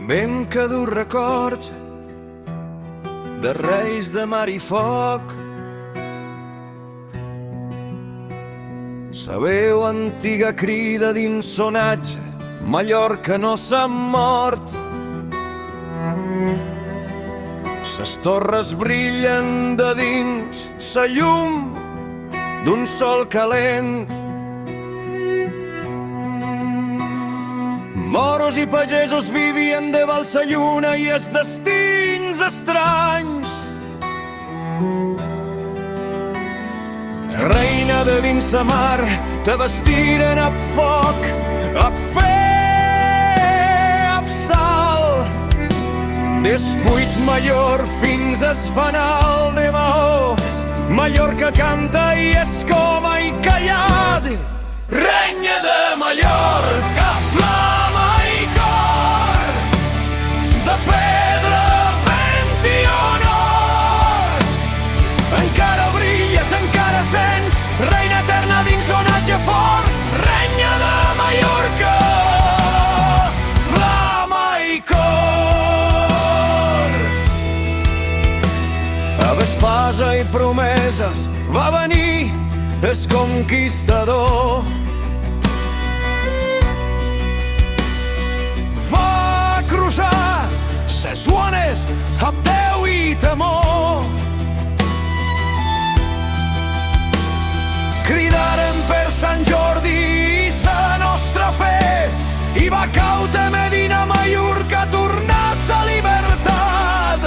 Vent que du records de reis de mar i foc. Sa veu antiga crida d'insonatge, Mallorca no s'ha mort. Ses torres brillen de dins sa llum d'un sol calent. Moros i pagesos vivien de sa lluna i els destins estranys. Reina de dins sa mar, te vestiren ab foc, ab fer, ab sal. Despuig Mallor fins al fanal de Maó, Mallorca canta i és com ai callat. Reina de Mallorca, flama i cor, de pedra, vent i honor. Encara brilles, encara sents, reina eterna dins sonatge fort. Reina de Mallorca, flama i cor. Amb espasa i promeses va venir el conquistador. Va cruzar ses ones amb Déu i temor. Cridaren per Sant Jordi i sa nostra fe, i va caute Medina Mallorca tornar sa llibertat.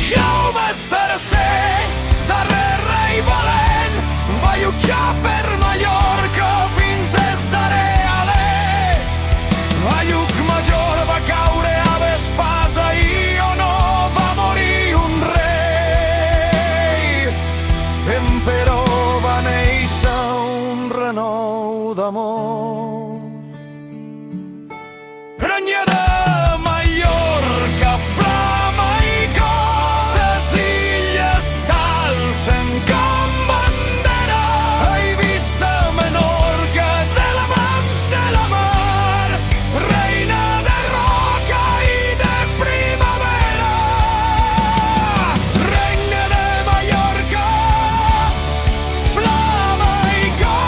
Jaume III, darrer rei valent, va lluitar per Mallorca fins al darrer alè. A Llucmajor va caure a l'espasa i on no va morir un rei. Emperò va néixer un renou d'amor. Reina de Mallorca, flama i cor, ses illes t'alcen com bandera. A Eivissa, Menorca, de la mans de la mar, reina de roca i de primavera. Reina de Mallorca, flama i cor.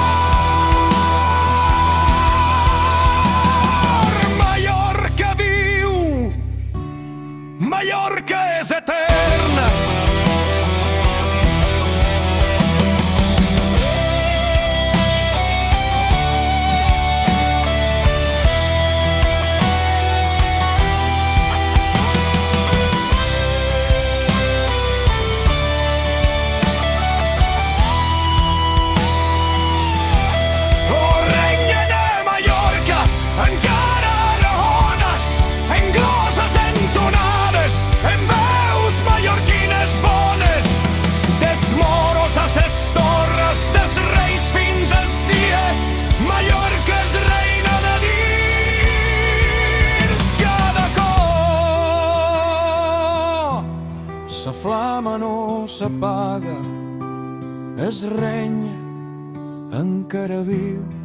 Mallorca viu, Mallorca és eterna. Oh, reina de Mallorca, encara rajones, en gloses entonades, en veus mallorquines bones. Des moros a ses torres, des reis fins als dies, Mallorca és reina de dins cada cor. Sa flama no s'apaga, és renya encara viu.